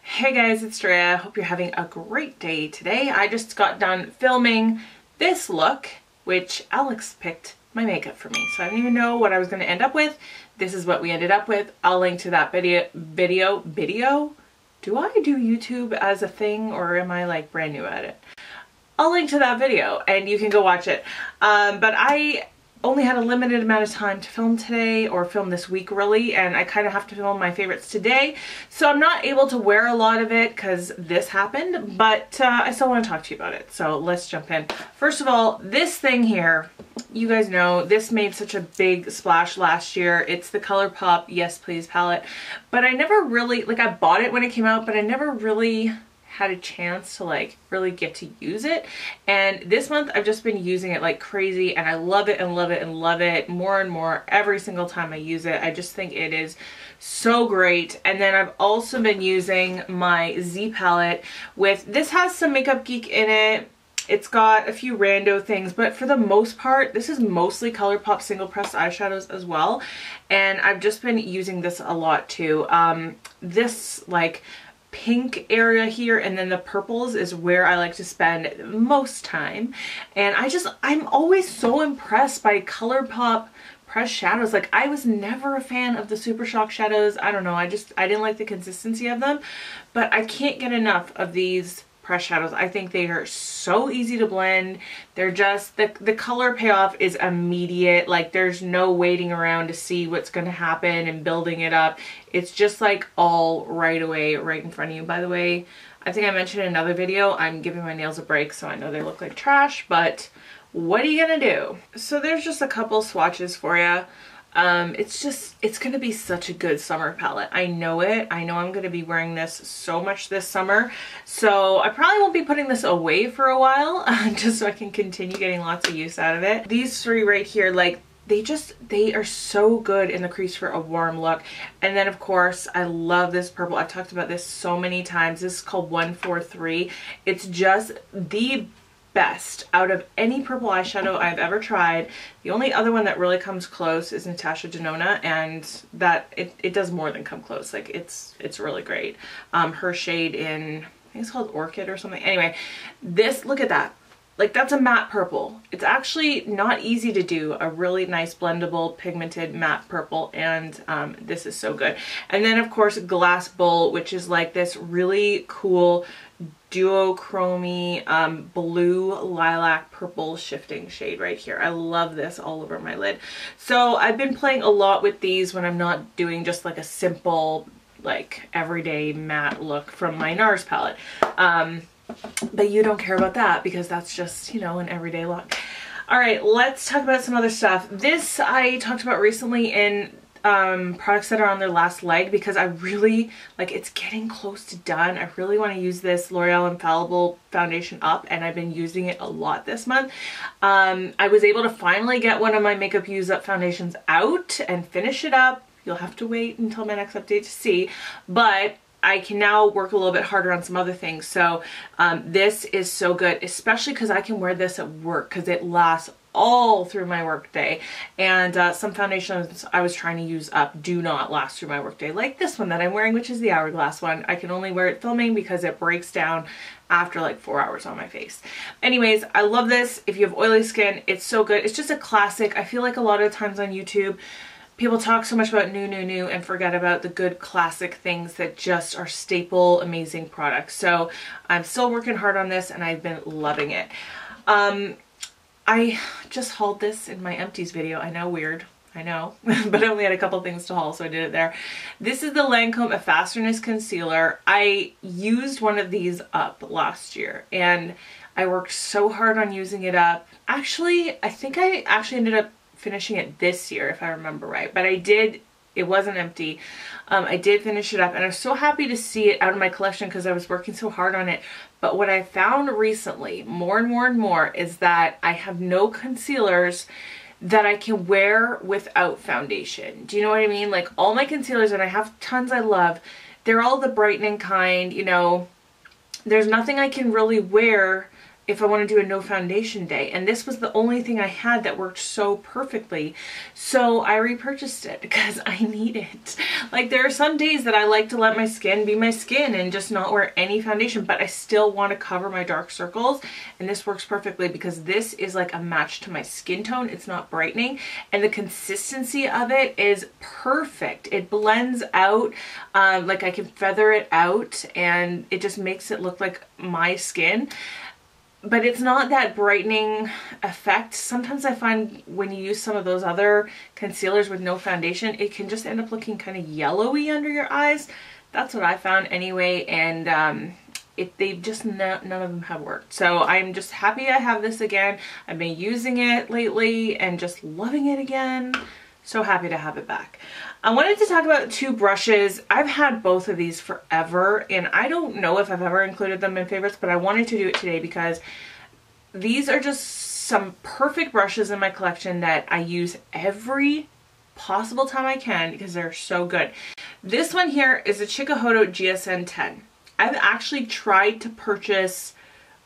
Hey guys, it's Drea. Hope you're having a great day today. I just got done filming this look, which Alex picked my makeup for me. So I didn't even know what I was going to end up with. This is what we ended up with. I'll link to that video. Do I do YouTube as a thing, or am I like brand new at it? I'll link to that video and you can go watch it. But I only had a limited amount of time to film today, or film this week really, and I kind of have to film my favorites today, so I'm not able to wear a lot of it because this happened, but I still want to talk to you about it, so let's jump in. First of all, this thing here, you guys know this made such a big splash last year. It's the ColourPop Yes Please palette, but I never really, like, I bought it when it came out, but I never really had a chance to like really get to use it, and this month I've just been using it like crazy, and I love it and love it and love it more and more every single time I use it. I just think it is so great. And then I've also been using my Z palette with, this has some Makeup Geek in it. It's got a few rando things, but for the most part, this is mostly ColourPop single pressed eyeshadows as well. And I've just been using this a lot too. This like pink area here and then the purples is where I like to spend most time, and I'm always so impressed by ColourPop pressed shadows. Like, I was never a fan of the Super Shock shadows. I don't know, I didn't like the consistency of them, but I can't get enough of these pressed shadows. I think they are so easy to blend. They're just, the color payoff is immediate. Like, there's no waiting around to see what's going to happen and building it up. It's just like all right away, right in front of you. By the way, I think I mentioned in another video, I'm giving my nails a break, so I know they look like trash, but what are you gonna do? So there's just a couple swatches for you. It's gonna be such a good summer palette. I know it. I know I'm gonna be wearing this so much this summer, so I probably won't be putting this away for a while, just so I can continue getting lots of use out of it. These three right here, like, they are so good in the crease for a warm look. And then of course I love this purple. I've talked about this so many times. This is called 143. It's just the best out of any purple eyeshadow I've ever tried. The only other one that really comes close is Natasha Denona, and that it does more than come close. Like, it's really great. Her shade in, I think it's called Orchid or something. Anyway, this, look at that. Like, that's a matte purple. It's actually not easy to do a really nice blendable pigmented matte purple, and this is so good. And then of course Glass Bull, which is like this really cool duochromy blue lilac purple shifting shade right here. I love this all over my lid. So I've been playing a lot with these when I'm not doing just like a simple like everyday matte look from my NARS palette. But you don't care about that because that's just, you know, an everyday look. All right, let's talk about some other stuff. This I talked about recently in products that are on their last leg, because I really, like, it's getting close to done. I really want to use this L'Oreal Infallible foundation up, and I've been using it a lot this month. I was able to finally get one of my Makeup Use Up foundations out and finish it up. You'll have to wait until my next update to see, but I can now work a little bit harder on some other things. So this is so good, especially because I can wear this at work because it lasts all through my work day. And some foundations I was trying to use up do not last through my work day, like this one that I'm wearing, which is the Hourglass one. I can only wear it filming because it breaks down after like 4 hours on my face. Anyways, I love this. If you have oily skin, it's so good. It's just a classic. I feel like a lot of times on YouTube, people talk so much about new and forget about the good classic things that just are staple, amazing products. So I'm still working hard on this, and I've been loving it. I just hauled this in my empties video. I know, weird. I know, but I only had a couple things to haul, so I did it there. This is the Lancome A Fasterness Concealer. I used one of these up last year, and I worked so hard on using it up. Actually, I think I actually ended up finishing it this year, if I remember right, but I did, it wasn't empty. I did finish it up, and I was so happy to see it out of my collection because I was working so hard on it. But what I found recently, more and more, is that I have no concealers that I can wear without foundation. Do you know what I mean? Like, all my concealers, and I have tons I love, they're all the brightening kind, you know. There's nothing I can really wear if I want to do a no foundation day. And this was the only thing I had that worked so perfectly. So I repurchased it because I need it. Like, there are some days that I like to let my skin be my skin and just not wear any foundation, but I still want to cover my dark circles. And this works perfectly because this is like a match to my skin tone. It's not brightening. And the consistency of it is perfect. It blends out, like I can feather it out and it just makes it look like my skin. But it's not that brightening effect. Sometimes I find when you use some of those other concealers with no foundation, it can just end up looking kind of yellowy under your eyes. That's what I found anyway, and none of them have worked. So I'm just happy I have this again. I've been using it lately and just loving it again. So happy to have it back. I wanted to talk about two brushes. I've had both of these forever, and I don't know if I've ever included them in favorites, but I wanted to do it today because these are just some perfect brushes in my collection that I use every possible time I can because they're so good. This one here is a Chikuhodo GSN 10. I've actually tried to purchase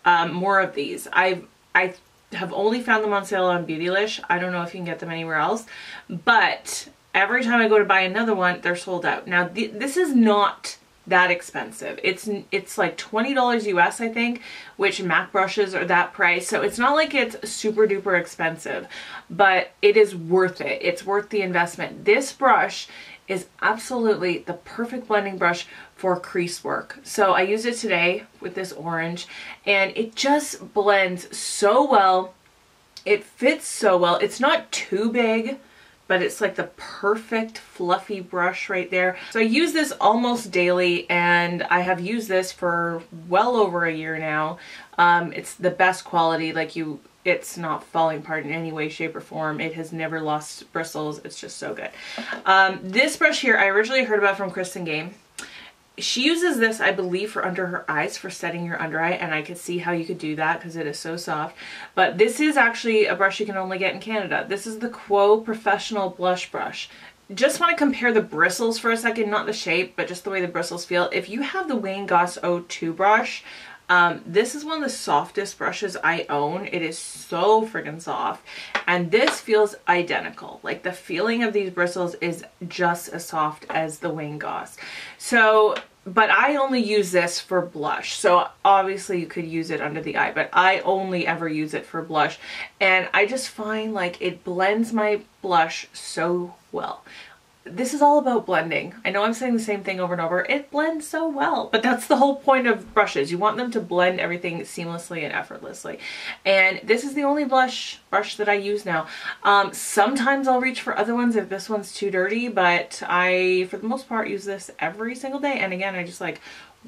more of these. I have only found them on sale on Beautylish. I don't know if you can get them anywhere else, but every time I go to buy another one, they're sold out. Now, this is not that expensive. It's like $20 US, I think, which MAC brushes are that price. So it's not like it's super duper expensive, but it is worth it. It's worth the investment. This brush is absolutely the perfect blending brush for crease work. So I used it today with this orange and it just blends so well. It fits so well. It's not too big, but it's like the perfect fluffy brush right there. So I use this almost daily and I have used this for well over a year now. It's the best quality, it's not falling apart in any way, shape, or form. It has never lost bristles. It's just so good. This brush here, I originally heard about from Kristen Game. She uses this, I believe, for under her eyes, for setting your under eye, and I could see how you could do that because it is so soft. But this is actually a brush you can only get in Canada. This is the Quo Professional Blush Brush. Just want to compare the bristles for a second, not the shape, but just the way the bristles feel. If you have the Wayne Goss 02 brush, this is one of the softest brushes I own. It is so friggin' soft, and this feels identical. Like, the feeling of these bristles is just as soft as the Wayne Goss. So, but I only use this for blush. So obviously you could use it under the eye, but I only ever use it for blush. And I just find like it blends my blush so well. This is all about blending. I know I'm saying the same thing over and over. It blends so well, but that's the whole point of brushes. You want them to blend everything seamlessly and effortlessly. And this is the only blush brush that I use now. Sometimes I'll reach for other ones if this one's too dirty, but I, for the most part, use this every single day. And again, I just like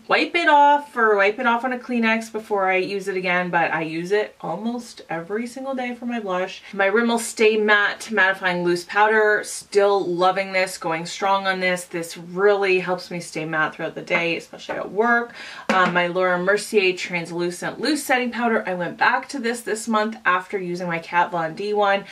wipe it off or wipe it off on a Kleenex before I use it again, but I use it almost every single day for my blush. My Rimmel Stay Matte Mattifying Loose Powder, still loving this, going strong on this. This really helps me stay matte throughout the day, especially at work. My Mercier Translucent Loose Setting Powder, I went back to this month after using my Kat Von D one,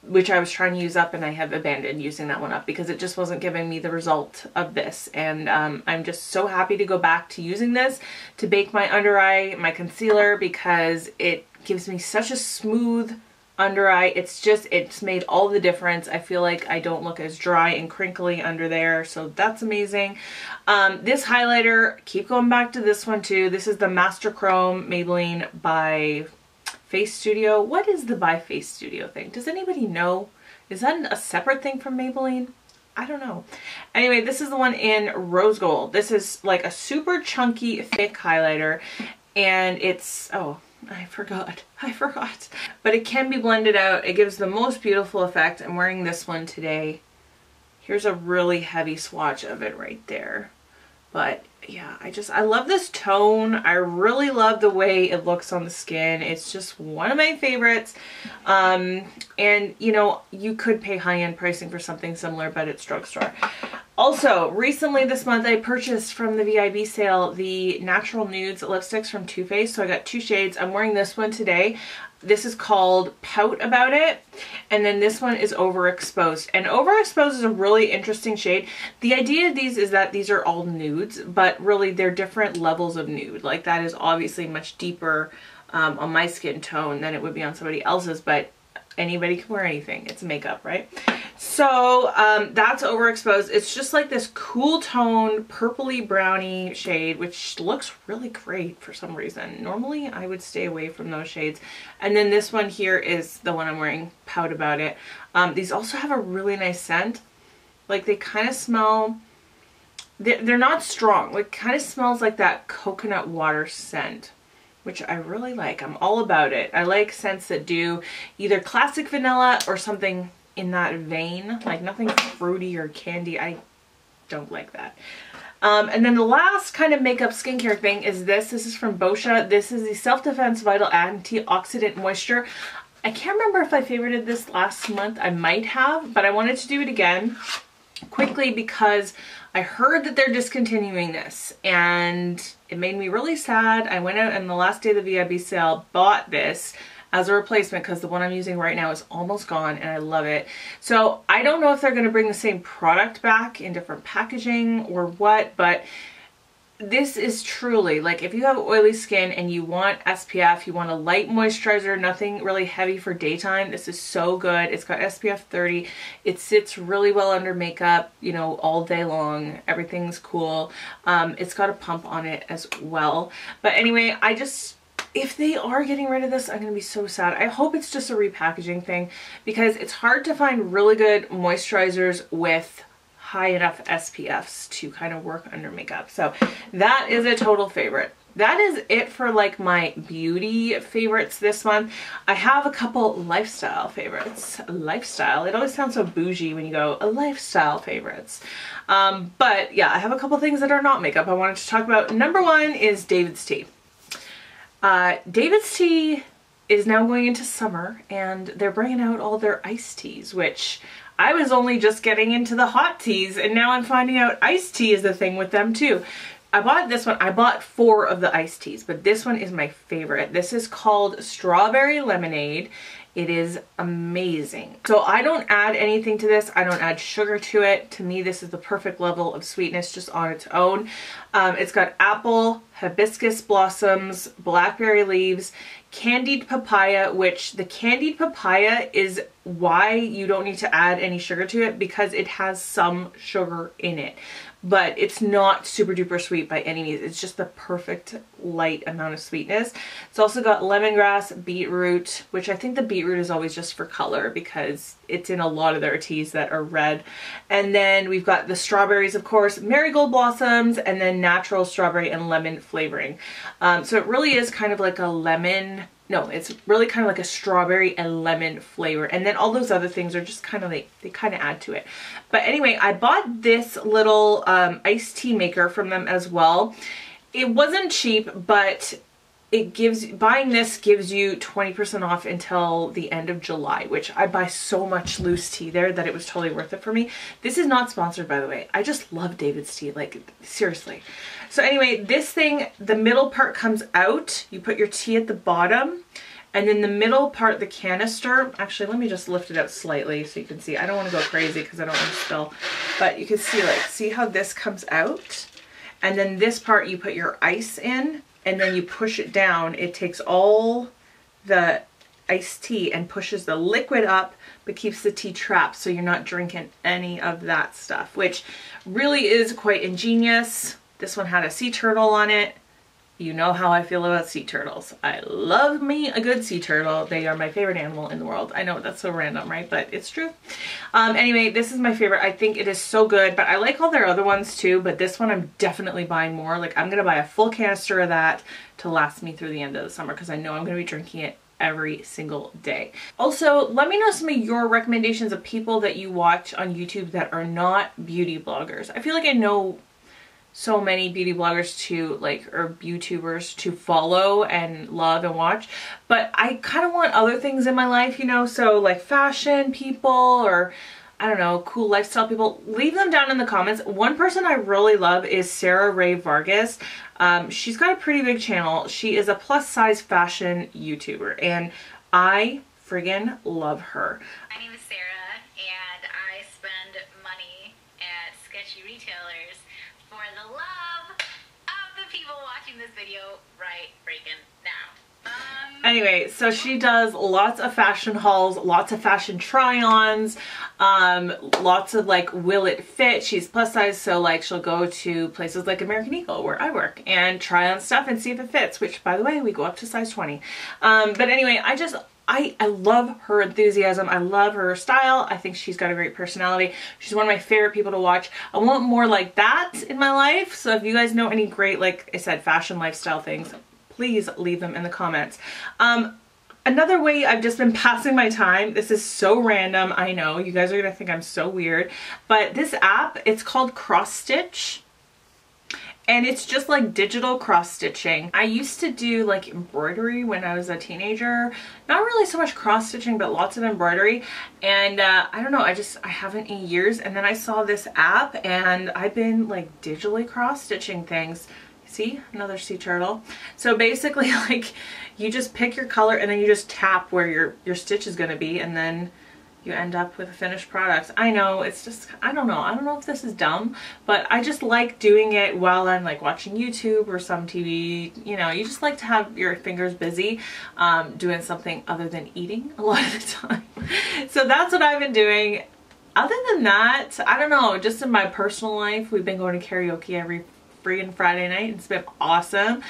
which I was trying to use up, and I have abandoned using that one up because it just wasn't giving me the result of this. And I'm just so happy to go back to using this to bake my under eye, my concealer, because it gives me such a smooth under eye. It's made all the difference. I feel like I don't look as dry and crinkly under there, so that's amazing. This highlighter, keep going back to this one too. This is the Master Chrome Maybelline by Face Studio. What is the by Face Studio thing? Does anybody know? Is that a separate thing from Maybelline? I don't know. Anyway, this is the one in Rose Gold. This is like a super chunky, thick highlighter, and it's, oh, I forgot. But it can be blended out. It gives the most beautiful effect. I'm wearing this one today. Here's a really heavy swatch of it right there. But yeah, I love this tone. I really love the way it looks on the skin. It's just one of my favorites. And you know, you could pay high-end pricing for something similar, but it's drugstore. Also, recently this month I purchased from the VIB sale the Natural Nudes lipsticks from Too Faced. So I got two shades. I'm wearing this one today. This is called Pout About It, and then this one is Overexposed. And Overexposed is a really interesting shade. The idea of these is that these are all nudes, but really they're different levels of nude. Like, that is obviously much deeper on my skin tone than it would be on somebody else's, but anybody can wear anything. It's makeup, right? So that's overexposed. It's just like this cool tone, purpley brownie shade, which looks really great for some reason. Normally I would stay away from those shades. And then this one here is the one I'm wearing, Pout About It. These also have a really nice scent. Like they kind of smell, they're not strong. Like kind of smells like that coconut water scent, which I really like. I'm all about it. I like scents that do either classic vanilla or something in that vein, like nothing fruity or candy. I don't like that. And then the last kind of makeup skincare thing is this. This is from Boscia. This is the Self Defense Vital Antioxidant Moisture. I can't remember if I favorited this last month. I might have, but I wanted to do it again quickly because I heard that they're discontinuing this and it made me really sad. I went out and the last day of the VIB sale bought this as a replacement because the one I'm using right now is almost gone and I love it. So I don't know if they're going to bring the same product back in different packaging or what, but this is truly, like, if you have oily skin and you want SPF, you want a light moisturizer, nothing really heavy for daytime, this is so good. It's got SPF 30. It sits really well under makeup, you know, all day long. Everything's cool. It's got a pump on it as well. But anyway, if they are getting rid of this, I'm going to be so sad. I hope it's just a repackaging thing because it's hard to find really good moisturizers with high enough SPFs to kind of work under makeup. So that is a total favorite. That is it for like my beauty favorites this month. I have a couple lifestyle favorites. Lifestyle, it always sounds so bougie when you go a lifestyle favorites. But yeah, I have a couple things that are not makeup I wanted to talk about. Number one is David's Tea. David's Tea is now going into summer and they're bringing out all their iced teas, which I was only just getting into the hot teas and now I'm finding out iced tea is the thing with them too. I bought this one. I bought 4 of the iced teas, but this one is my favorite. This is called Strawberry Lemonade. It is amazing. So I don't add anything to this. I don't add sugar to it. To me, this is the perfect level of sweetness just on its own. It's got apple, hibiscus blossoms, blackberry leaves, candied papaya, which the candied papaya is why you don't need to add any sugar to it because it has some sugar in it. But it's not super duper sweet by any means. It's just the perfect light amount of sweetness. It's also got lemongrass, beetroot, which I think the beetroot is always just for color because it's in a lot of their teas that are red. And then we've got the strawberries, of course, marigold blossoms, and then natural strawberry and lemon flavoring. So it really is kind of like a lemon. No, it's really kind of like a strawberry and lemon flavor. And then all those other things are just kind of like, they kind of add to it. But anyway, I bought this little iced tea maker from them as well. It wasn't cheap, but buying this gives you 20% off until the end of July, which I buy so much loose tea there that it was totally worth it for me. This is not sponsored, by the way. I just love David's Tea, like seriously. So anyway, this thing, the middle part comes out. You put your tea at the bottom and then the middle part, the canister, actually let me just lift it out slightly so you can see. I don't want to go crazy because I don't want to spill, but you can see, like, see how this comes out? And then this part you put your ice in and then you push it down. It takes all the iced tea and pushes the liquid up but keeps the tea trapped so you're not drinking any of that stuff, which really is quite ingenious. This one had a sea turtle on it. You know how I feel about sea turtles. I love me a good sea turtle. They are my favorite animal in the world. I know that's so random, right? But it's true. Anyway, this is my favorite. I think it is so good, but I like all their other ones too, but this one I'm definitely buying more. Like, I'm gonna buy a full canister of that to last me through the end of the summer because I know I'm gonna be drinking it every single day. Also, let me know some of your recommendations of people that you watch on YouTube that are not beauty bloggers. I feel like I know so many beauty bloggers to like, or YouTubers to follow and love and watch, but I kind of want other things in my life, you know, so like fashion people or I don't know, cool lifestyle people. Leave them down in the comments. One person I really love is Sarah Ray Vargas. She's got a pretty big channel. She is a plus size fashion YouTuber and I friggin' love her. My name is Sarah and I spend money at sketchy retailers for the love of the people watching this video right freaking now. Anyway, so she does lots of fashion hauls, lots of fashion try-ons, lots of like, will it fit? She's plus size, so like she'll go to places like American Eagle where I work and try on stuff and see if it fits, which by the way, we go up to size 20. But anyway, I love her enthusiasm. I love her style. I think she's got a great personality. She's one of my favorite people to watch. I want more like that in my life. So if you guys know any great, like I said, fashion lifestyle things, please leave them in the comments. Another way I've just been passing my time, this is so random, I know, you guys are gonna think I'm so weird, but this app, it's called Cross Stitch. And it's just like digital cross stitching. I used to do like embroidery when I was a teenager. Not really so much cross stitching, but lots of embroidery. And I don't know, I haven't in years. And then I saw this app and I've been like digitally cross stitching things. See, another sea turtle. So basically like you just pick your color and then you just tap where your stitch is gonna be, and then you end up with a finished product. I know, it's just, I don't know if this is dumb, but I just like doing it while I'm like watching YouTube or some TV. You know, you just like to have your fingers busy doing something other than eating a lot of the time. So that's what I've been doing. Other than that, I don't know, just in my personal life, we've been going to karaoke every friggin' Friday night. It's been awesome.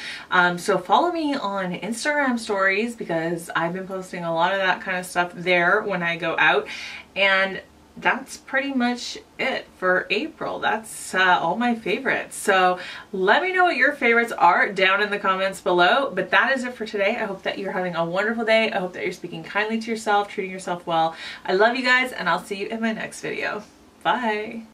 So follow me on Instagram stories because I've been posting a lot of that kind of stuff there when I go out. And that's pretty much it for April. That's all my favorites. So let me know what your favorites are down in the comments below. But that is it for today. I hope that you're having a wonderful day. I hope that you're speaking kindly to yourself, treating yourself well. I love you guys, and I'll see you in my next video. Bye.